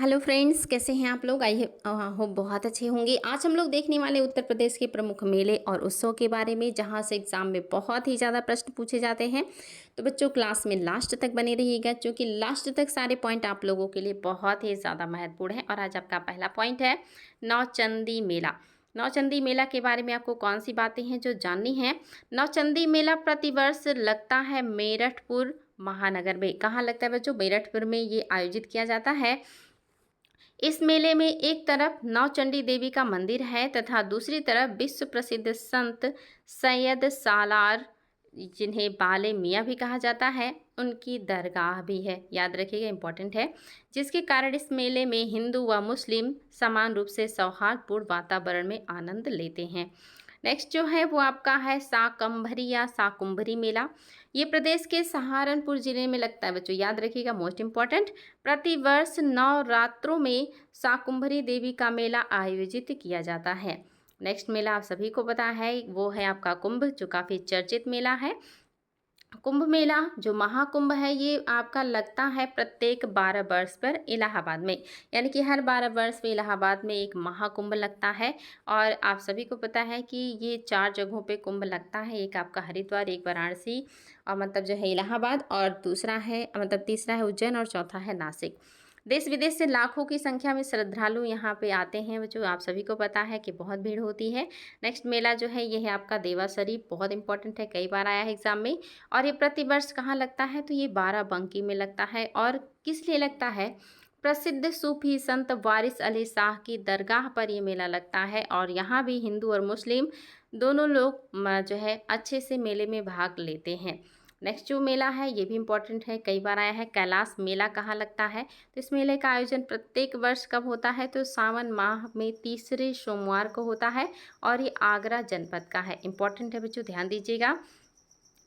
Hello friends, कैसे हैं आप लोग? आई होप बहुत अच्छे होंगे। आज हम लोग देखने वाले उत्तर प्रदेश के प्रमुख मेले और उत्सव के बारे में, जहां से एग्जाम में बहुत ही ज़्यादा प्रश्न पूछे जाते हैं। तो बच्चों, क्लास में लास्ट तक बने रहिएगा, क्योंकि लास्ट तक सारे पॉइंट आप लोगों के लिए बहुत ही ज़्यादा महत्वपूर्ण है। और आज आपका पहला पॉइंट है नौचंदी मेला। नौचंदी मेला के बारे में आपको कौन सी बातें हैं जो जाननी है? नौचंदी मेला प्रतिवर्ष लगता है मेरठपुर महानगर में। कहाँ लगता है बच्चों? मेरठपुर में ये आयोजित किया जाता है। इस मेले में एक तरफ नौचंडी देवी का मंदिर है तथा दूसरी तरफ विश्व प्रसिद्ध संत सैयद सालार, जिन्हें बाले मियाँ भी कहा जाता है, उनकी दरगाह भी है। याद रखिएगा, इंपॉर्टेंट है। जिसके कारण इस मेले में हिंदू व मुस्लिम समान रूप से सौहार्दपूर्ण वातावरण में आनंद लेते हैं। नेक्स्ट जो है वो आपका है साकंभरी या साकुंभरी मेला। ये प्रदेश के सहारनपुर जिले में लगता है बच्चों, याद रखिएगा, मोस्ट इम्पॉर्टेंट। प्रतिवर्ष नवरात्रों में साकुंभरी देवी का मेला आयोजित किया जाता है। नेक्स्ट मेला आप सभी को पता है, वो है आपका कुंभ, जो काफ़ी चर्चित मेला है। कुंभ मेला जो महाकुंभ है, ये आपका लगता है प्रत्येक 12 वर्ष पर इलाहाबाद में, यानी कि हर 12 वर्ष में इलाहाबाद में एक महाकुंभ लगता है। और आप सभी को पता है कि ये 4 जगहों पे कुंभ लगता है। एक आपका हरिद्वार, एक वाराणसी, और मतलब जो है इलाहाबाद, और दूसरा है मतलब तीसरा है उज्जैन, और चौथा है नासिक। देश विदेश से लाखों की संख्या में श्रद्धालु यहाँ पे आते हैं, जो आप सभी को पता है कि बहुत भीड़ होती है। नेक्स्ट मेला जो है ये है आपका देवासरी, बहुत इंपॉर्टेंट है, कई बार आया है एग्जाम में। और ये प्रतिवर्ष कहाँ लगता है? तो ये बाराबंकी में लगता है। और किस लिए लगता है? प्रसिद्ध सूफी संत वारिस अली शाह की दरगाह पर ये मेला लगता है। और यहाँ भी हिंदू और मुस्लिम दोनों लोग जो है अच्छे से मेले में भाग लेते हैं। नेक्स्ट जो मेला है ये भी इम्पोर्टेंट है, कई बार आया है। कैलाश मेला कहाँ लगता है? तो इस मेले का आयोजन प्रत्येक वर्ष कब होता है? तो सावन माह में तीसरे सोमवार को होता है। और ये आगरा जनपद का है। इंपॉर्टेंट है बच्चों, ध्यान दीजिएगा।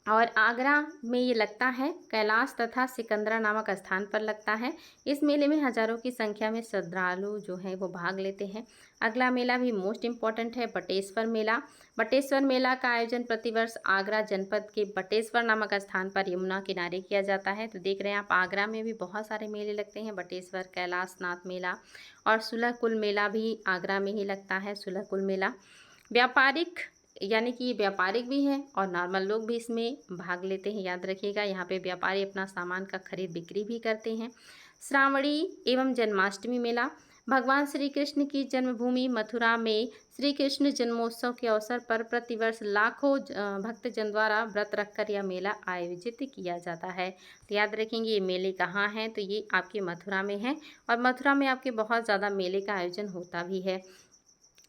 और आगरा में ये लगता है, कैलाश तथा सिकंदरा नामक स्थान पर लगता है। इस मेले में हजारों की संख्या में श्रद्धालु जो हैं वो भाग लेते हैं। अगला मेला भी मोस्ट इम्पॉर्टेंट है, बटेश्वर मेला। बटेश्वर मेला का आयोजन प्रतिवर्ष आगरा जनपद के बटेश्वर नामक स्थान पर यमुना किनारे किया जाता है। तो देख रहे हैं आप, आगरा में भी बहुत सारे मेले लगते हैं, बटेश्वर, कैलाशनाथ मेला, और सुलहकुल मेला भी आगरा में ही लगता है, सुलहकुल मेला। व्यापारिक, यानी कि ये व्यापारिक भी है और नॉर्मल लोग भी इसमें भाग लेते हैं। याद रखिएगा, यहाँ पे व्यापारी अपना सामान का खरीद बिक्री भी करते हैं। श्रावणी एवं जन्माष्टमी मेला। भगवान श्री कृष्ण की जन्मभूमि मथुरा में श्री कृष्ण जन्मोत्सव के अवसर पर प्रतिवर्ष लाखों भक्तजन द्वारा व्रत रखकर यह मेला आयोजित किया जाता है। तो याद रखेंगे ये मेले कहाँ हैं? तो ये आपके मथुरा में है। और मथुरा में आपके बहुत ज़्यादा मेले का आयोजन होता भी है।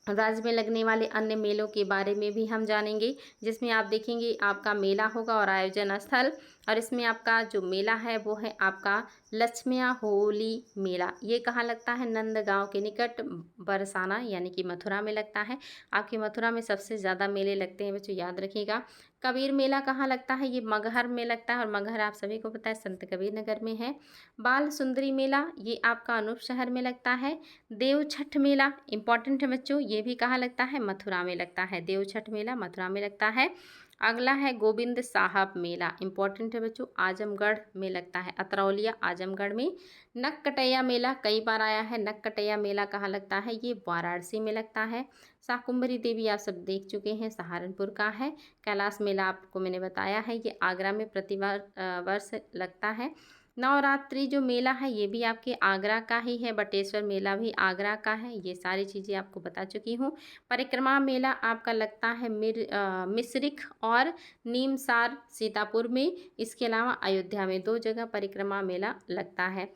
राज्य में लगने वाले अन्य मेलों के बारे में भी हम जानेंगे, जिसमें आप देखेंगे आपका मेला होगा और आयोजन स्थल। और इसमें आपका जो मेला है वो है आपका लक्ष्मिया होली मेला। ये कहाँ लगता है? नंदगांव के निकट बरसाना, यानी कि मथुरा में लगता है। आपके मथुरा में सबसे ज़्यादा मेले लगते हैं बच्चों, याद रखिएगा। कबीर मेला कहाँ लगता है? ये मगहर में लगता है, और मगहर आप सभी को पता है संत कबीर नगर में है। बाल सुंदरी मेला ये आपका अनूप शहर में लगता है। देव छठ मेला इंपॉर्टेंट है बच्चों, ये भी कहाँ लगता है? मथुरा में लगता है। देव छठ मेला मथुरा में लगता है। अगला है गोविंद साहब मेला, इंपॉर्टेंट है बच्चों, आजमगढ़ में लगता है, अतरौलिया आजमगढ़ में। नक्कटैया मेला कई बार आया है, नक्कटैया मेला कहाँ लगता है? ये वाराणसी में लगता है। शाकुंभरी देवी आप सब देख चुके हैं, सहारनपुर का है। कैलाश मेला आपको मैंने बताया है, ये आगरा में वर्ष लगता है। नवरात्रि जो मेला है ये भी आपके आगरा का ही है। बटेश्वर मेला भी आगरा का है। ये सारी चीज़ें आपको बता चुकी हूँ। परिक्रमा मेला आपका लगता है मिश्रिख और नीमसार सीतापुर में। इसके अलावा अयोध्या में 2 जगह परिक्रमा मेला लगता है।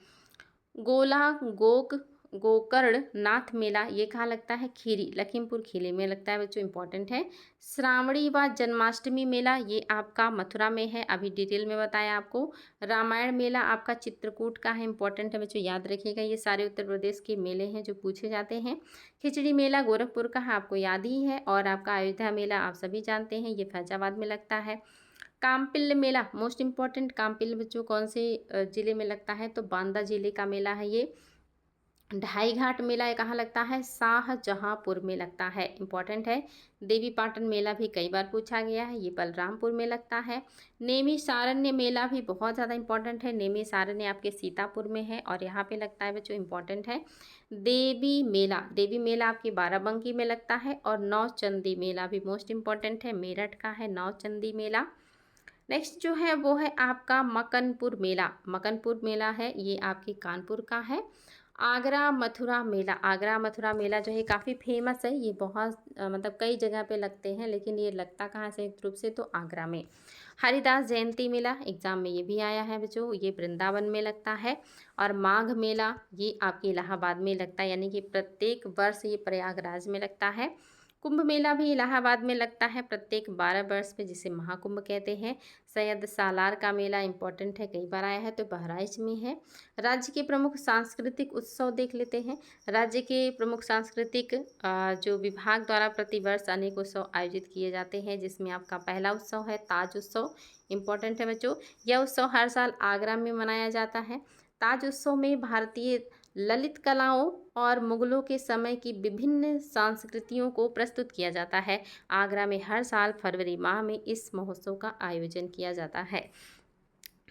गोला गोक गोकर्ण नाथ मेला ये कहाँ लगता है? खीरी, लखीमपुर खीरी में लगता है बच्चों, इंपॉर्टेंट है। श्रावणी व जन्माष्टमी मेला ये आपका मथुरा में है, अभी डिटेल में बताया आपको। रामायण मेला आपका चित्रकूट का है, इंपॉर्टेंट है बच्चों, याद रखिएगा। ये सारे उत्तर प्रदेश के मेले हैं जो पूछे जाते हैं। खिचड़ी मेला गोरखपुर का है, आपको याद ही है। और आपका अयोध्या मेला आप सभी जानते हैं, ये फैजाबाद में लगता है। कामपिल्ल मेला मोस्ट इम्पॉर्टेंट, कामपिल्ल बच्चों कौन से जिले में लगता है? तो बांदा जिले का मेला है ये। ढाई घाट मेला ये कहाँ लगता है? शाहजहाँपुर में लगता है, इंपॉर्टेंट है। देवी पाटन मेला भी कई बार पूछा गया है, ये बलरामपुर में लगता है। नैमिषारण्य मेला भी बहुत ज़्यादा इंपॉर्टेंट है, नैमिषारण्य आपके सीतापुर में है और यहाँ पे लगता है बच्चों, इंपॉर्टेंट है। देवी मेला आपके बाराबंकी में लगता है और नौचंदी मेला भी मोस्ट इंपॉर्टेंट है, मेरठ का है नौचंदी मेला। नेक्स्ट जो है वो है आपका मकनपुर मेला। मकनपुर मेला है ये आपके कानपुर का है। आगरा मथुरा मेला जो है काफ़ी फेमस है, ये बहुत मतलब कई जगह पे लगते हैं, लेकिन ये लगता कहाँ संयुक्त रूप से? तो आगरा में। हरिदास जयंती मेला एग्जाम में ये भी आया है बच्चों, ये वृंदावन में लगता है। और माघ मेला ये आपके इलाहाबाद में लगता है, यानी कि प्रत्येक वर्ष ये प्रयागराज में लगता है। कुंभ मेला भी इलाहाबाद में लगता है प्रत्येक 12 वर्ष पे, जिसे महाकुंभ कहते हैं। सैयद सालार का मेला इंपॉर्टेंट है, कई बार आया है, तो बहराइच में है। राज्य के प्रमुख सांस्कृतिक उत्सव देख लेते हैं। राज्य के प्रमुख सांस्कृतिक जो विभाग द्वारा प्रतिवर्ष अनेक उत्सव आयोजित किए जाते हैं, जिसमें आपका पहला उत्सव है ताज उत्सव, इंपॉर्टेंट है बच्चों। यह उत्सव हर साल आगरा में मनाया जाता है। ताज उत्सव में भारतीय ललित कलाओं और मुगलों के समय की विभिन्न संस्कृतियों को प्रस्तुत किया जाता है। आगरा में हर साल फरवरी माह में इस महोत्सव का आयोजन किया जाता है।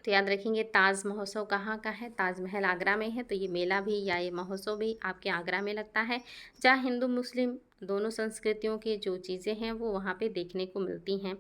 तो याद रखेंगे, ताज महोत्सव कहाँ का है? ताजमहल आगरा में है, तो ये मेला भी या ये महोत्सव भी आपके आगरा में लगता है, जहाँ हिंदू मुस्लिम दोनों संस्कृतियों की जो चीज़ें हैं वो वहाँ पे देखने को मिलती हैं।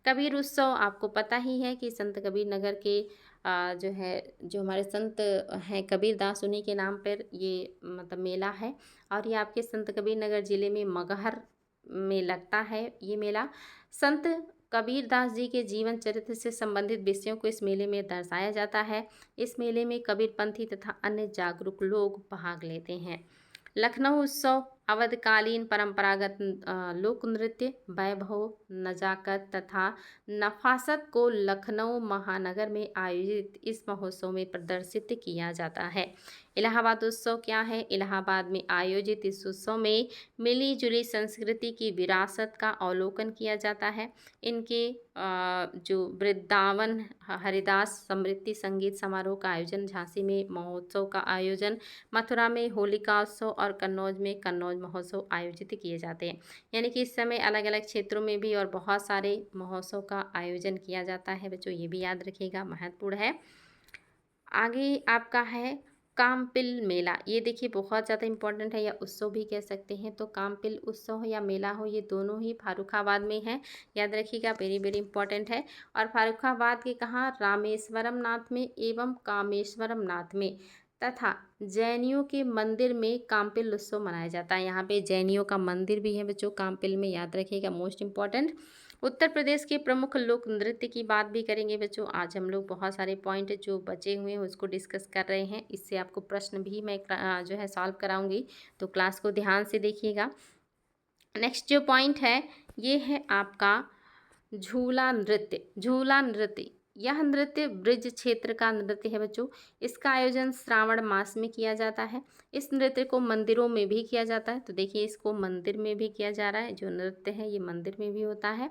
कबीर उत्सव आपको पता ही है कि संत कबीर नगर के जो है, जो हमारे संत हैं कबीर दास, उन्हीं के नाम पर ये मतलब मेला है। और ये आपके संत कबीर नगर ज़िले में मगहर में लगता है ये मेला। संत कबीर दास जी के जीवन चरित्र से संबंधित विषयों को इस मेले में दर्शाया जाता है। इस मेले में कबीरपंथी तथा अन्य जागरूक लोग भाग लेते हैं। लखनऊ उत्सव अवधकालीन परंपरागत लोक नृत्य, वैभव, नजाकत तथा नफासत को लखनऊ महानगर में आयोजित इस महोत्सव में प्रदर्शित किया जाता है। इलाहाबाद उत्सव क्या है? इलाहाबाद में आयोजित इस उत्सव में मिली जुली संस्कृति की विरासत का अवलोकन किया जाता है। इनके जो वृंदावन हरिदास समृद्धि संगीत समारोह का आयोजन, झांसी में महोत्सव का आयोजन, मथुरा में होलिका उत्सव और कन्नौज में कन्नौज महोत्सव आयोजित किए जाते हैं। यानी कि इस समय अलग अलग क्षेत्रों में भी और बहुत सारे महोत्सव का आयोजन किया जाता है बच्चों, ये भी याद रखिएगा, महत्वपूर्ण है। आगे आपका है कामपिल मेला। ये देखिए बहुत ज़्यादा इम्पोर्टेंट है, या उत्सव भी कह सकते हैं। तो कामपिल उत्सव या मेला हो, ये दोनों ही फारुखाबाद में है, याद रखिएगा, वेरी वेरी इंपॉर्टेंट है। और फारुखाबाद के कहाँ? रामेश्वरम नाथ में एवं कामेश्वरम नाथ में, तथा जैनियों के मंदिर में कामपिल उत्सव मनाया जाता है। यहाँ पे जैनियों का मंदिर भी है बच्चों कामपिल में, याद रखिएगा, मोस्ट इम्पॉर्टेंट। उत्तर प्रदेश के प्रमुख लोक नृत्य की बात भी करेंगे बच्चों। आज हम लोग बहुत सारे पॉइंट जो बचे हुए हैं उसको डिस्कस कर रहे हैं, इससे आपको प्रश्न भी मैं जो है सॉल्व कराऊंगी, तो क्लास को ध्यान से देखिएगा। नेक्स्ट जो पॉइंट है ये है आपका झूला नृत्य। झूला नृत्य, यह नृत्य ब्रज क्षेत्र का नृत्य है बच्चों। इसका आयोजन श्रावण मास में किया जाता है। इस नृत्य को मंदिरों में भी किया जाता है, तो देखिए इसको मंदिर में भी किया जा रहा है, जो नृत्य है ये मंदिर में भी होता है।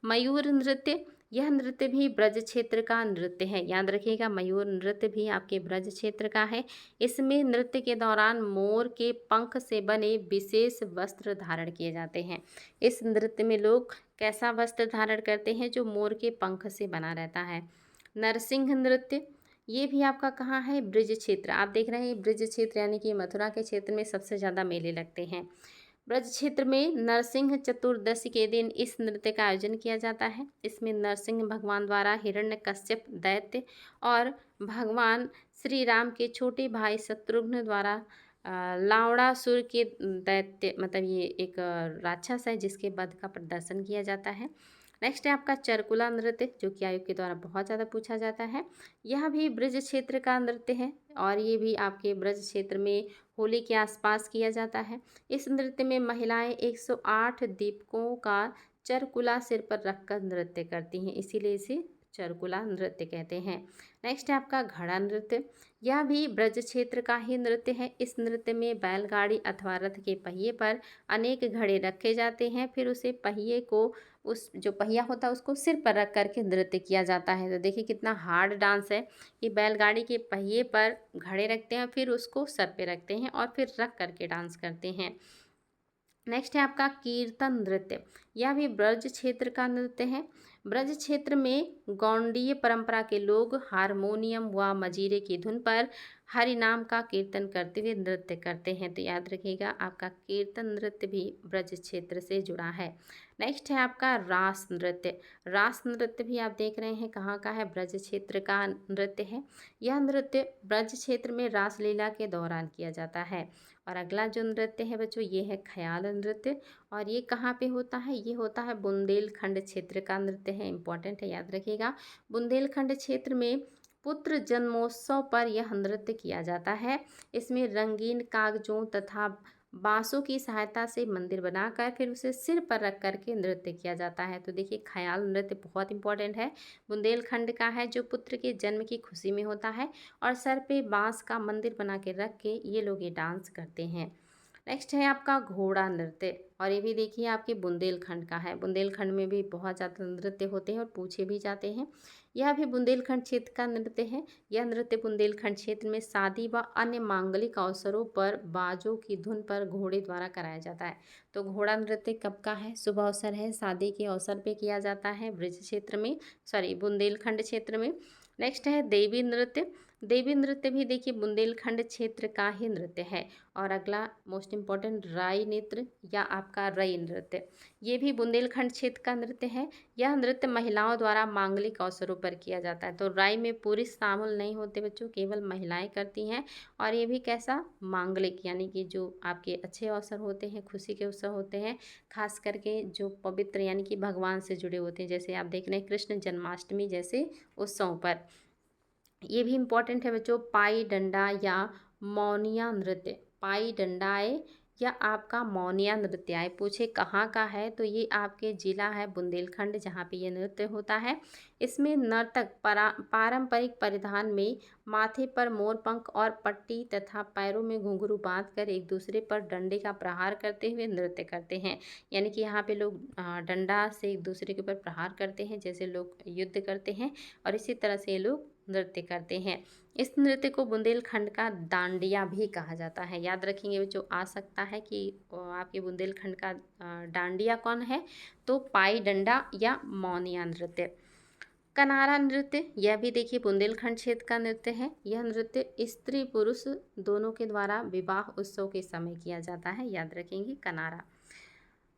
मयूर नृत्य, यह नृत्य भी ब्रज क्षेत्र का नृत्य है, याद रखिएगा, मयूर नृत्य भी आपके ब्रज क्षेत्र का है। इसमें नृत्य के दौरान मोर के पंख से बने विशेष वस्त्र धारण किए जाते हैं। इस नृत्य में लोग कैसा वस्त्र धारण करते हैं? जो मोर के पंख से बना रहता है। नरसिंह नृत्य, ये भी आपका कहाँ है? ब्रज क्षेत्र। आप देख रहे हैं ब्रज क्षेत्र यानी कि मथुरा के क्षेत्र में सबसे ज़्यादा मेले लगते हैं। ब्रज क्षेत्र में नरसिंह चतुर्दशी के दिन इस नृत्य का आयोजन किया जाता है। इसमें नरसिंह भगवान द्वारा हिरण्यकश्यप दैत्य और भगवान श्री राम के छोटे भाई शत्रुघ्न द्वारा लावणासुर के दैत्य, मतलब ये एक राक्षस है जिसके वध का प्रदर्शन किया जाता है। नेक्स्ट है आपका चरकुला नृत्य, जो कि आयोग के द्वारा बहुत ज़्यादा पूछा जाता है। यह भी ब्रज क्षेत्र का नृत्य है और ये भी आपके ब्रज क्षेत्र में होली के आसपास किया जाता है। इस नृत्य में महिलाएं 108 दीपकों का चरकुला सिर पर रखकर नृत्य करती हैं, इसीलिए इसे चरकुला नृत्य कहते हैं। नेक्स्ट है आपका घड़ा नृत्य। यह भी ब्रज क्षेत्र का ही नृत्य है। इस नृत्य में बैलगाड़ी अथवा रथ के पहिए पर अनेक घड़े रखे जाते हैं, फिर उसे पहिए को उस जो पहिया होता है उसको सिर पर रख करके नृत्य किया जाता है। तो देखिए कितना हार्ड डांस है कि बैलगाड़ी के पहिए पर घड़े रखते हैं, फिर उसको सर पे रखते हैं और फिर रख करके डांस करते हैं। नेक्स्ट है आपका कीर्तन नृत्य। यह भी ब्रज क्षेत्र का नृत्य है। ब्रज क्षेत्र में गौड़ीय परंपरा के लोग हारमोनियम व मजीरे की धुन पर हरि नाम का कीर्तन करते हुए नृत्य करते हैं। तो याद रखिएगा आपका कीर्तन नृत्य भी ब्रज क्षेत्र से जुड़ा है। नेक्स्ट है आपका रास नृत्य। रास नृत्य भी आप देख रहे हैं कहाँ का है, ब्रज क्षेत्र का नृत्य है। यह नृत्य ब्रज क्षेत्र में रासलीला के दौरान किया जाता है। और अगला जो नृत्य है बच्चों ये है ख्याल नृत्य। और ये कहाँ पे होता है, ये होता है बुंदेलखंड क्षेत्र का नृत्य है, इंपॉर्टेंट है याद रखिएगा। बुंदेलखंड क्षेत्र में पुत्र जन्मोत्सव पर यह नृत्य किया जाता है। इसमें रंगीन कागजों तथा बांसों की सहायता से मंदिर बनाकर फिर उसे सिर पर रख करके नृत्य किया जाता है। तो देखिए ख्याल नृत्य बहुत इंपॉर्टेंट है, बुंदेलखंड का है, जो पुत्र के जन्म की खुशी में होता है और सर पे बांस का मंदिर बना के रख के ये लोग ये डांस करते हैं। नेक्स्ट है आपका घोड़ा नृत्य। और ये भी देखिए आपके बुंदेलखंड का है। बुंदेलखंड में भी बहुत ज़्यादा नृत्य होते हैं और पूछे भी जाते हैं। यह भी बुंदेलखंड क्षेत्र का नृत्य है। यह नृत्य बुंदेलखंड क्षेत्र में शादी व अन्य मांगलिक अवसरों पर बाजों की धुन पर घोड़े द्वारा कराया जाता है। तो घोड़ा नृत्य कब का है, शुभ अवसर है, शादी के अवसर पे किया जाता है ब्रज क्षेत्र में, सॉरी बुंदेलखंड क्षेत्र में। नेक्स्ट है देवी नृत्य। देवी नृत्य भी देखिए बुंदेलखंड क्षेत्र का ही नृत्य है। और अगला मोस्ट इम्पॉर्टेंट राई नृत्य या आपका रई नृत्य, ये भी बुंदेलखंड क्षेत्र का नृत्य है। यह नृत्य महिलाओं द्वारा मांगलिक अवसरों पर किया जाता है। तो राई में पुरुष शामिल नहीं होते बच्चों, केवल महिलाएं करती हैं। और ये भी कैसा, मांगलिक, यानी कि जो आपके अच्छे अवसर होते हैं, खुशी के अवसर होते हैं, खास करके जो पवित्र यानी कि भगवान से जुड़े होते हैं, जैसे आप देख रहे हैं कृष्ण जन्माष्टमी जैसे उत्सव पर। ये भी इम्पॉर्टेंट है बच्चों, पाई डंडा या मौनिया नृत्य। पाई डंडाए या आपका मौनिया नृत्य आए, पूछे कहाँ का है, तो ये आपके जिला है बुंदेलखंड जहाँ पे ये नृत्य होता है। इसमें नर्तक पारंपरिक परिधान में माथे पर मोरपंख और पट्टी तथा पैरों में घुंघरू बांधकर एक दूसरे पर डंडे का प्रहार करते हुए नृत्य करते हैं। यानी कि यहाँ पे लोग डंडा से एक दूसरे के ऊपर प्रहार करते हैं, जैसे लोग युद्ध करते हैं, और इसी तरह से ये लोग नृत्य करते हैं। इस नृत्य को बुंदेलखंड का डांडिया भी कहा जाता है। याद रखेंगे जो आ सकता है कि आपके बुंदेलखंड का डांडिया कौन है, तो पाई डंडा या मौनिया नृत्य। कनारा नृत्य, यह भी देखिए बुंदेलखंड क्षेत्र का नृत्य है। यह नृत्य स्त्री पुरुष दोनों के द्वारा विवाह उत्सव के समय किया जाता है। याद रखेंगे कनारा।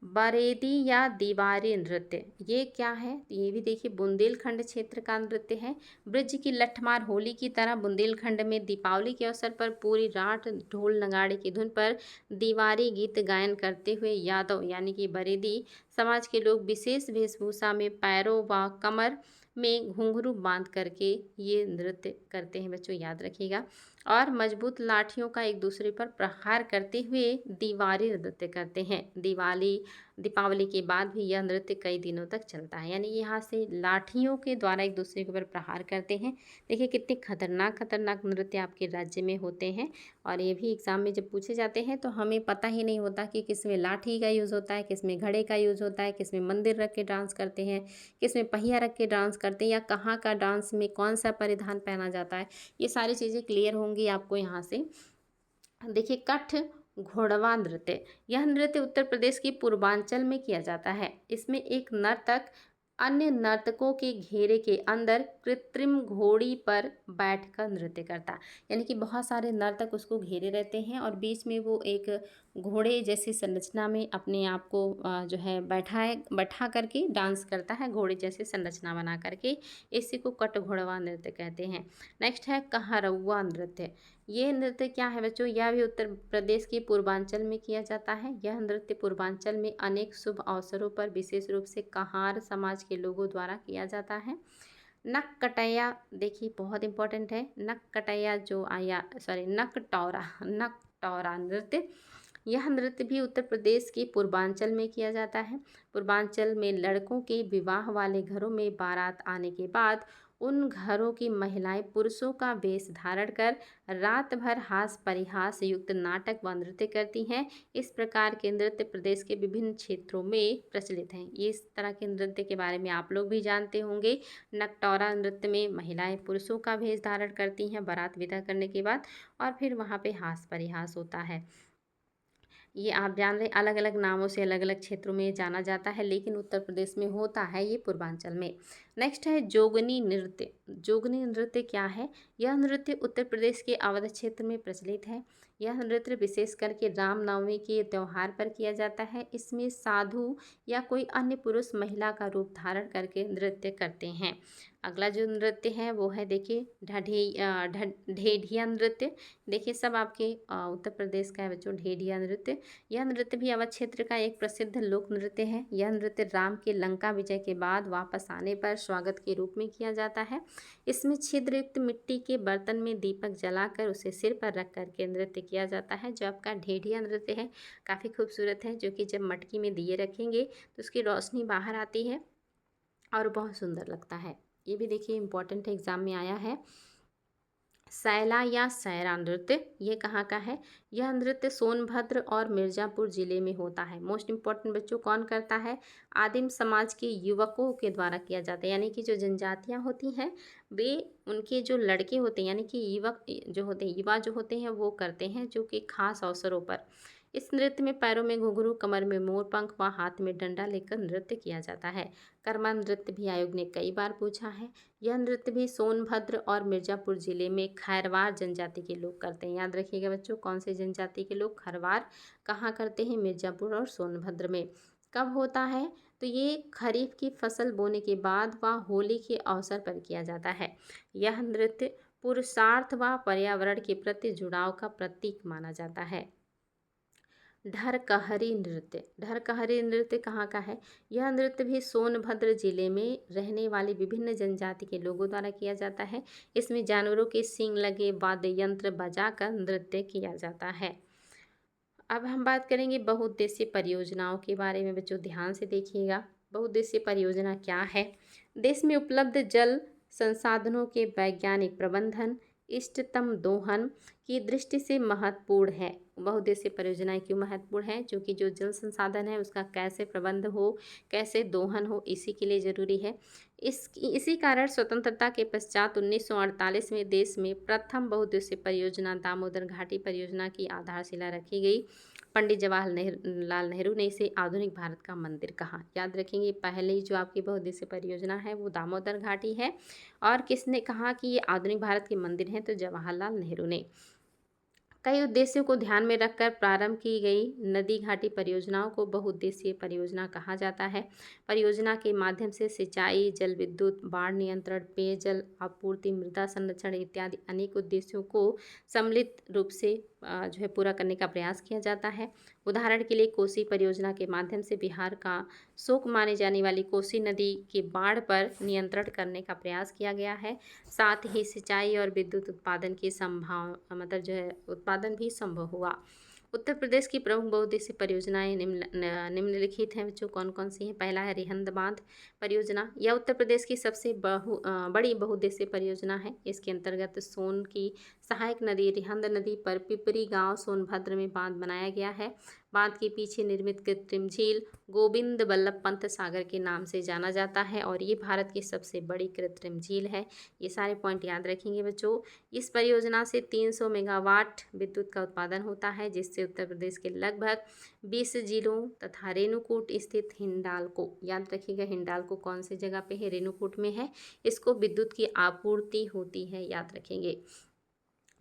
बरेदी या दीवारी नृत्य, ये क्या है, ये भी देखिए बुंदेलखंड क्षेत्र का नृत्य है। ब्रज की लठमार होली की तरह बुंदेलखंड में दीपावली के अवसर पर पूरी रात ढोल नगाड़े की धुन पर दीवारी गीत गायन करते हुए यादव यानी कि बरेदी समाज के लोग विशेष वेशभूषा में पैरों व कमर में घुंघरू बांध करके ये नृत्य करते हैं बच्चों, याद रखिएगा। और मजबूत लाठियों का एक दूसरे पर प्रहार करते हुए दीवारी नृत्य करते हैं। दीपावली के बाद भी यह नृत्य कई दिनों तक चलता है, यानी यहाँ से लाठियों के द्वारा एक दूसरे के ऊपर प्रहार करते हैं। देखिए कितने खतरनाक खतरनाक नृत्य आपके राज्य में होते हैं। और ये भी एग्जाम में जब पूछे जाते हैं तो हमें पता ही नहीं होता कि किस में लाठी का यूज़ होता है, किस में घड़े का यूज़ होता है, किस में मंदिर रख के डांस करते हैं, किस में पहिया रख के डांस करते हैं, या कहाँ का डांस में कौन सा परिधान पहना जाता है। ये सारी चीज़ें क्लियर होंगी आपको यहाँ से। देखिए कठ घोड़वा नृत्य, यह नृत्य उत्तर प्रदेश के पूर्वांचल में किया जाता है। इसमें एक नर्तक अन्य नर्तकों के घेरे के अंदर कृत्रिम घोड़ी पर बैठकर नृत्य करता, यानी कि बहुत सारे नर्तक उसको घेरे रहते हैं और बीच में वो एक घोड़े जैसी संरचना में अपने आप को जो है बैठा करके डांस करता है, घोड़े जैसी संरचना बना करके। इसी को कट घोड़वा नृत्य कहते हैं। नेक्स्ट है कहारौआ नृत्य। ये नृत्य क्या है बच्चों, यह भी उत्तर प्रदेश के पूर्वांचल में किया जाता है। यह नृत्य पूर्वांचल में अनेक शुभ अवसरों पर विशेष रूप से कहार समाज के लोगों द्वारा किया जाता है। नक कटैया देखिए बहुत इंपॉर्टेंट है, नक कटैया जो आया सॉरी नकटौरा नृत्य। यह नृत्य भी उत्तर प्रदेश के पूर्वांचल में किया जाता है। पूर्वांचल में लड़कों के विवाह वाले घरों में बारात आने के बाद उन घरों की महिलाएं पुरुषों का वेश धारण कर रात भर हास परिहास युक्त नाटक व नृत्य करती हैं। इस प्रकार के नृत्य प्रदेश के विभिन्न क्षेत्रों में प्रचलित हैं। ये इस तरह के नृत्य के बारे में आप लोग भी जानते होंगे। नकटौरा नृत्य में महिलाएं पुरुषों का वेश धारण करती हैं बारात विदा करने के बाद, और फिर वहाँ पे हास परिहास होता है। ये आप जान रहे, अलग अलग नामों से अलग अलग क्षेत्रों में जाना जाता है, लेकिन उत्तर प्रदेश में होता है ये पूर्वांचल में। नेक्स्ट है जोगनी नृत्य। जोगनी नृत्य क्या है? यह नृत्य उत्तर प्रदेश के अवध क्षेत्र में प्रचलित है। यह नृत्य विशेष करके रामनवमी के त्यौहार पर किया जाता है। इसमें साधु या कोई अन्य पुरुष महिला का रूप धारण करके नृत्य करते हैं। अगला जो नृत्य है वो है, देखिए, ढेढिया नृत्य। देखिए सब आपके उत्तर प्रदेश का है बच्चों, ढेढिया नृत्य। यह नृत्य भी अवध क्षेत्र का एक प्रसिद्ध लोक नृत्य है। यह नृत्य राम के लंका विजय के बाद वापस आने पर स्वागत के रूप में किया जाता है। इसमें छिद्रयुक्त मिट्टी के बर्तन में दीपक जलाकर उसे सिर पर रख करके नृत्य किया जाता है। जो आपका ढेढिया नृत्य है काफ़ी खूबसूरत है, जो कि जब मटकी में दिए रखेंगे तो उसकी रोशनी बाहर आती है और बहुत सुंदर लगता है। ये भी देखिए इम्पोर्टेंट एग्जाम में आया है। सैला या सैरा नृत्य, ये कहाँ का है? यह नृत्य सोनभद्र और मिर्ज़ापुर जिले में होता है। मोस्ट इम्पॉर्टेंट बच्चों, कौन करता है? आदिम समाज के युवकों के द्वारा किया जाता है। यानी कि जो जनजातियाँ होती हैं वे, उनके जो लड़के होते हैं यानी कि युवक जो होते हैं, युवा जो होते हैं वो करते हैं, जो कि खास अवसरों पर। इस नृत्य में पैरों में घुंघरू, कमर में मोरपंख व हाथ में डंडा लेकर नृत्य किया जाता है। कर्मा नृत्य भी आयोग ने कई बार पूछा है। यह नृत्य भी सोनभद्र और मिर्ज़ापुर जिले में खैरवार जनजाति के लोग करते हैं। याद रखिएगा बच्चों, कौन से जनजाति के लोग? खरवार। कहाँ करते हैं? मिर्ज़ापुर और सोनभद्र में। कब होता है? तो ये खरीफ की फसल बोने के बाद व होली के अवसर पर किया जाता है। यह नृत्य पुरुषार्थ व पर्यावरण के प्रति जुड़ाव का प्रतीक माना जाता है। ढरकहरी नृत्य। ढरकहरी नृत्य कहाँ का है? यह नृत्य भी सोनभद्र जिले में रहने वाली विभिन्न जनजाति के लोगों द्वारा किया जाता है। इसमें जानवरों के सींग लगे वाद्य यंत्र बजाकर नृत्य किया जाता है। अब हम बात करेंगे बहुउद्देशीय परियोजनाओं के बारे में। बच्चों ध्यान से देखिएगा, बहुउद्देशीय परियोजना क्या है? देश में उपलब्ध जल संसाधनों के वैज्ञानिक प्रबंधन, इष्टतम दोहन की दृष्टि से महत्वपूर्ण है। बहुउद्देशीय परियोजनाएं क्यों महत्वपूर्ण है? क्योंकि जो जल संसाधन है उसका कैसे प्रबंध हो, कैसे दोहन हो, इसी के लिए ज़रूरी है। इसी कारण स्वतंत्रता के पश्चात 1948 में देश में प्रथम बहुउद्देशीय परियोजना दामोदर घाटी परियोजना की आधारशिला रखी गई। पंडित जवाहरलाल नेहरू ने इसे आधुनिक भारत का मंदिर कहा। याद रखेंगे, पहले जो आपकी बहुउद्देशीय परियोजना है वो दामोदर घाटी है, और किसने कहा कि ये आधुनिक भारत के मंदिर हैं? तो जवाहरलाल नेहरू ने। कई उद्देश्यों को ध्यान में रखकर प्रारंभ की गई नदी घाटी परियोजनाओं को बहुउद्देशीय परियोजना कहा जाता है। परियोजना के माध्यम से सिंचाई, जल विद्युत, बाढ़ नियंत्रण, पेयजल आपूर्ति, मृदा संरक्षण इत्यादि अनेक उद्देश्यों को सम्मिलित रूप से जो है पूरा करने का प्रयास किया जाता है। उदाहरण के लिए कोसी परियोजना के माध्यम से बिहार का शोक मानी जाने वाली कोसी नदी की बाढ़ पर नियंत्रण करने का प्रयास किया गया है। साथ ही सिंचाई और विद्युत उत्पादन की मतलब जो है उत्पादन भी संभव हुआ। उत्तर प्रदेश की प्रमुख बहुउद्देशीय परियोजनाएं निम्नलिखित हैं बच्चों। कौन कौन सी हैं? पहला है रिहंद बांध परियोजना। यह उत्तर प्रदेश की सबसे बड़ी बहुउद्देशीय परियोजना है। इसके अंतर्गत सोन की सहायक नदी रिहंद नदी पर पिपरी गांव सोनभद्र में बांध बनाया गया है। बांध के पीछे निर्मित कृत्रिम झील गोविंद बल्लभ पंत सागर के नाम से जाना जाता है, और ये भारत की सबसे बड़ी कृत्रिम झील है। ये सारे पॉइंट याद रखेंगे बच्चों। इस परियोजना से 300 मेगावाट विद्युत का उत्पादन होता है, जिससे उत्तर प्रदेश के लगभग 20 जिलों तथा रेणुकूट स्थित हिंडाल्को, याद रखिएगा हिंडाल्को कौन सी जगह पे है? रेणुकूट में है। इसको विद्युत की आपूर्ति होती है, याद रखेंगे।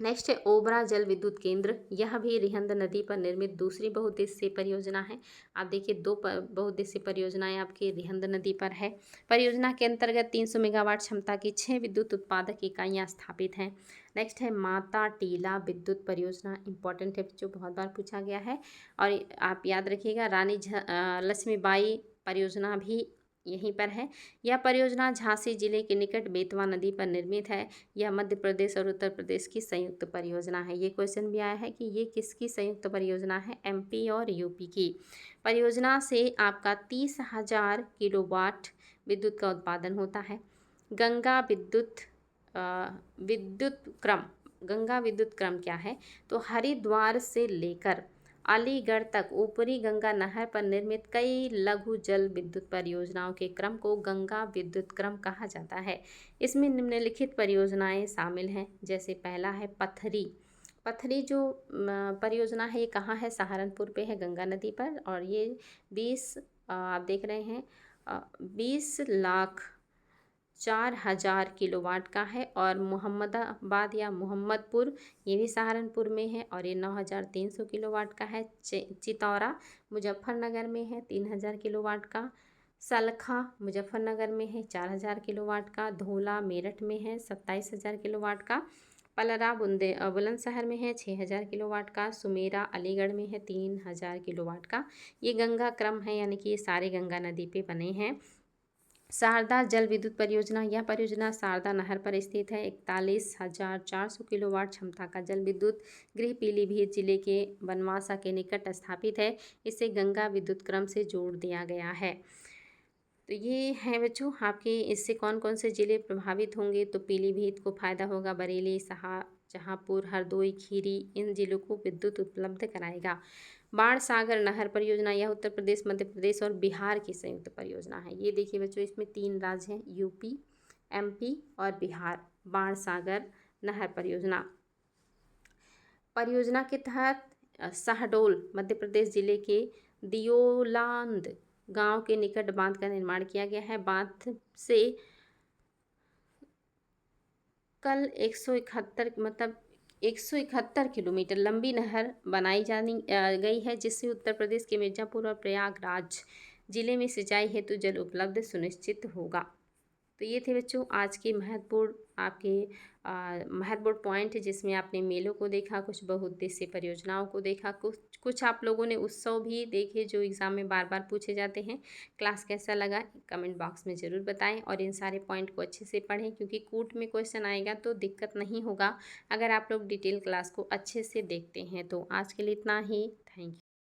नेक्स्ट है ओबरा जल विद्युत केंद्र। यह भी रिहंद नदी पर निर्मित दूसरी बहुउद्देशीय परियोजना है। आप देखिए, दो बहुउद्देशीय परियोजनाएं आपकी रिहंद नदी पर है। परियोजना के अंतर्गत 300 मेगावाट क्षमता की 6 विद्युत उत्पादक इकाइयां स्थापित हैं। नेक्स्ट है माता टीला विद्युत परियोजना। इंपॉर्टेंट है बच्चों, बहुत बार पूछा गया है, और आप याद रखिएगा रानी लक्ष्मीबाई परियोजना भी यहीं पर है। यह परियोजना झांसी जिले के निकट बेतवा नदी पर निर्मित है। यह मध्य प्रदेश और उत्तर प्रदेश की संयुक्त परियोजना है। ये क्वेश्चन भी आया है कि ये किसकी संयुक्त परियोजना है? एमपी और यूपी की। परियोजना से आपका 30,000 किलोवाट विद्युत का उत्पादन होता है। गंगा विद्युत विद्युत क्रम, गंगा विद्युत क्रम क्या है? तो हरिद्वार से लेकर अलीगढ़ तक ऊपरी गंगा नहर पर निर्मित कई लघु जल विद्युत परियोजनाओं के क्रम को गंगा विद्युत क्रम कहा जाता है। इसमें निम्नलिखित परियोजनाएं शामिल हैं, जैसे पहला है पथरी। पथरी जो परियोजना है, ये कहाँ है? सहारनपुर पे है, गंगा नदी पर। और ये 20 आप देख रहे हैं 20,04,000 किलोवाट का है। और मोहम्मदाबाद या मोहम्मदपुर, ये भी सहारनपुर में है और ये 9,300 किलोवाट का है। चितौरा मुजफ्फरनगर में है, 3,000 किलोवाट का। सलखा मुजफ्फरनगर में है, 4,000 किलोवाट का। धोला मेरठ में है, 27,000 किलोवाट का। पलरा बुलंदशहर में है, 6,000 किलोवाट का। सुमेरा अलीगढ़ में है, 3,000 किलोवाट का। ये गंगा क्रम है, यानी कि ये सारे गंगा नदी पे बने हैं। शारदा जल विद्युत परियोजना, यह परियोजना शारदा नहर पर स्थित है। 41,400 किलोवाट क्षमता का जल विद्युत गृह पीलीभीत जिले के बनवासा के निकट स्थापित है। इसे गंगा विद्युत क्रम से जोड़ दिया गया है। तो ये हैं बच्चों आपके, इससे कौन कौन से ज़िले प्रभावित होंगे? तो पीलीभीत को फ़ायदा होगा, बरेली, शाहजहाँपुर, हरदोई, खीरी, इन जिलों को विद्युत उपलब्ध कराएगा। बाण सागर नहर परियोजना, यह उत्तर प्रदेश, मध्य प्रदेश और बिहार की संयुक्त परियोजना है। ये देखिए बच्चों, इसमें 3 राज्य हैं, यूपी, एमपी और बिहार। बाण सागर नहर परियोजना, परियोजना के तहत शहडोल मध्य प्रदेश जिले के दियोलांद गांव के निकट बांध का निर्माण किया गया है। बांध से कल 171 किलोमीटर लंबी नहर बनाई गई है, जिससे उत्तर प्रदेश के मिर्ज़ापुर और प्रयागराज जिले में सिंचाई हेतु जल उपलब्ध सुनिश्चित होगा। तो ये थे बच्चों आज के महत्वपूर्ण पॉइंट, जिसमें आपने मेलों को देखा, कुछ बहुउद्देशीय परियोजनाओं को देखा, कुछ आप लोगों ने उत्सव भी देखे जो एग्ज़ाम में बार बार पूछे जाते हैं। क्लास कैसा लगा कमेंट बॉक्स में ज़रूर बताएं और इन सारे पॉइंट को अच्छे से पढ़ें, क्योंकि कूट में क्वेश्चन आएगा तो दिक्कत नहीं होगा अगर आप लोग डिटेल क्लास को अच्छे से देखते हैं। तो आज के लिए इतना ही। Thank you.